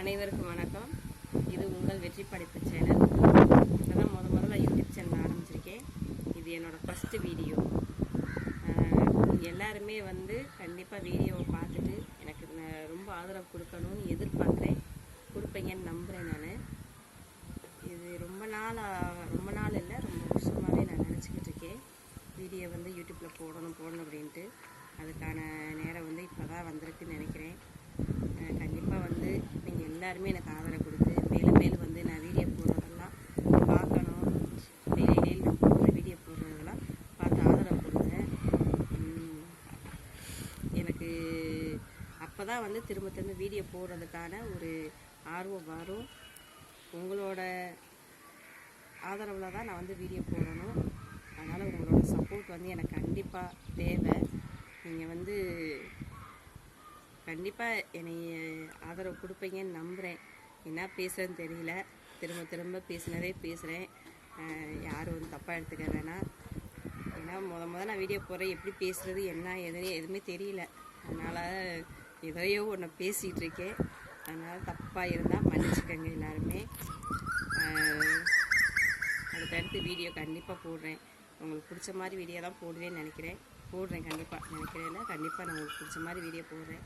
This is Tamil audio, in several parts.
அனைவருக்கும் வணக்கம். இது உங்கள் வெற்றி படைப்பு சேனல். இப்போதான் முதல்ல யூடியூப் சேனல் ஆரம்பிச்சிருக்கேன். இது என்னோடய ஃபஸ்ட்டு வீடியோ. எல்லாருமே கண்டிப்பாக வீடியோவை பார்த்துட்டு எனக்கு ரொம்ப ஆதரவு கொடுக்கணும்னு எதிர்பார்க்குறேன். கொடுப்பீங்கன்னு நம்புகிறேன். நான் இது ரொம்ப நாள் இல்லை, ரொம்ப வருஷமாகவே நான் நினச்சிக்கிட்டு இருக்கேன். வீடியோ யூடியூப்பில் போடணும் அப்படின்ட்டு. அதுக்கான நேரம் இப்போ தான் வந்திருக்குன்னு நினைக்கிறேன். கண்டிப்பாக நீங்கள் எல்லாருமே எனக்கு ஆதரவு கொடுத்து மேலும் நான் வீடியோ போடுறதெல்லாம் பார்க்கணும். டெய்லி நான் வீடியோ போடுறதெல்லாம் பார்த்து ஆதரவு கொடுங்க. எனக்கு அப்போ தான் திரும்ப வீடியோ போடுறதுக்கான ஒரு ஆர்வம் வரும். உங்களோட ஆதரவில் தான் நான் வீடியோ போடணும். அதனால் உங்களோட சப்போர்ட் எனக்கு கண்டிப்பாக தேவை. நீங்கள் கண்டிப்பாக என்னை ஆதரவு கொடுப்பீங்கன்னு நம்புகிறேன். என்ன பேசுகிறேன்னு தெரியல, திரும்ப பேசினதே பேசுகிறேன். யாரும் தப்பாக எடுத்துக்க வேணாம். ஏன்னா நான் வீடியோ போடுறேன், எப்படி பேசுகிறது என்ன எதுவுமே தெரியல. அதனால் எதையோ ஒன்று பேசிகிட்டு இருக்கேன். அதனால் தப்பாக இருந்தால் மன்னிச்சுக்கோங்க எல்லாருமே. அடுத்தடுத்து வீடியோ கண்டிப்பாக போடுறேன். உங்களுக்கு பிடிச்ச மாதிரி வீடியோ தான் போடுவேன்னு போடுறேன். கண்டிப்பாக நான் உங்களுக்கு பிடிச்ச மாதிரி வீடியோ போடுறேன்.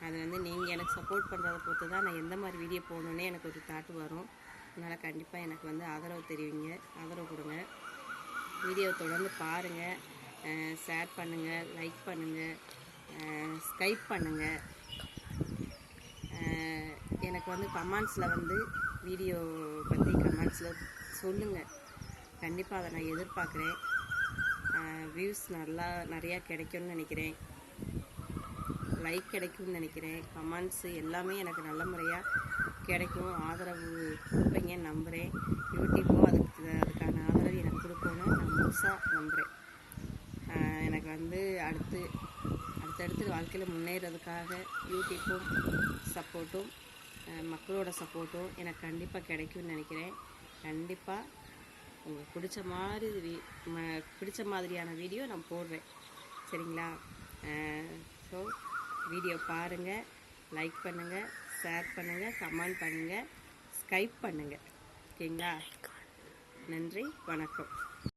அது நீங்கள் எனக்கு சப்போர்ட் பண்ணுறதை பொறுத்து தான் நான் எந்த மாதிரி வீடியோ போடணுன்னே எனக்கு ஒரு தாட் வரும். அதனால் கண்டிப்பாக எனக்கு ஆதரவு தெரிவிங்க, ஆதரவு கொடுங்க. வீடியோ தொடர்ந்து பாருங்கள், ஷேர் பண்ணுங்கள், லைக் பண்ணுங்கள், ஸ்கைப் பண்ணுங்கள். எனக்கு கமெண்ட்ஸில் வீடியோ பற்றி கமெண்ட்ஸில் சொல்லுங்கள். கண்டிப்பாக அதை நான் எதிர்பார்க்குறேன். வியூஸ் நிறையா கிடைக்கும்னு நினைக்கிறேன், லைக் கிடைக்கும்னு நினைக்கிறேன், கமெண்ட்ஸு எல்லாமே எனக்கு நல்ல முறையாக கிடைக்கும். ஆதரவு கொடுப்பீங்கன்னு நம்புகிறேன். யூடியூப்பும் அதுக்கான ஆதரவு எனக்கு கொடுக்கணும்னு நான் முழுசாக நம்புகிறேன். எனக்கு அடுத்தடுத்து வாழ்க்கையில் முன்னேறதுக்காக யூடியூப்பும் சப்போர்ட்டும் மக்களோட சப்போர்ட்டும் எனக்கு கண்டிப்பாக கிடைக்கும்னு நினைக்கிறேன். கண்டிப்பாக உங்களுக்கு பிடிச்ச மாதிரியான வீடியோ நான் போடுறேன். சரிங்களா? ஸோ வீடியோ பாருங்கள், லைக் பண்ணுங்கள், ஷேர் பண்ணுங்கள், கமெண்ட் பண்ணுங்கள், ஸ்கைப் பண்ணுங்கள். ஓகேங்களா? நன்றி, வணக்கம்.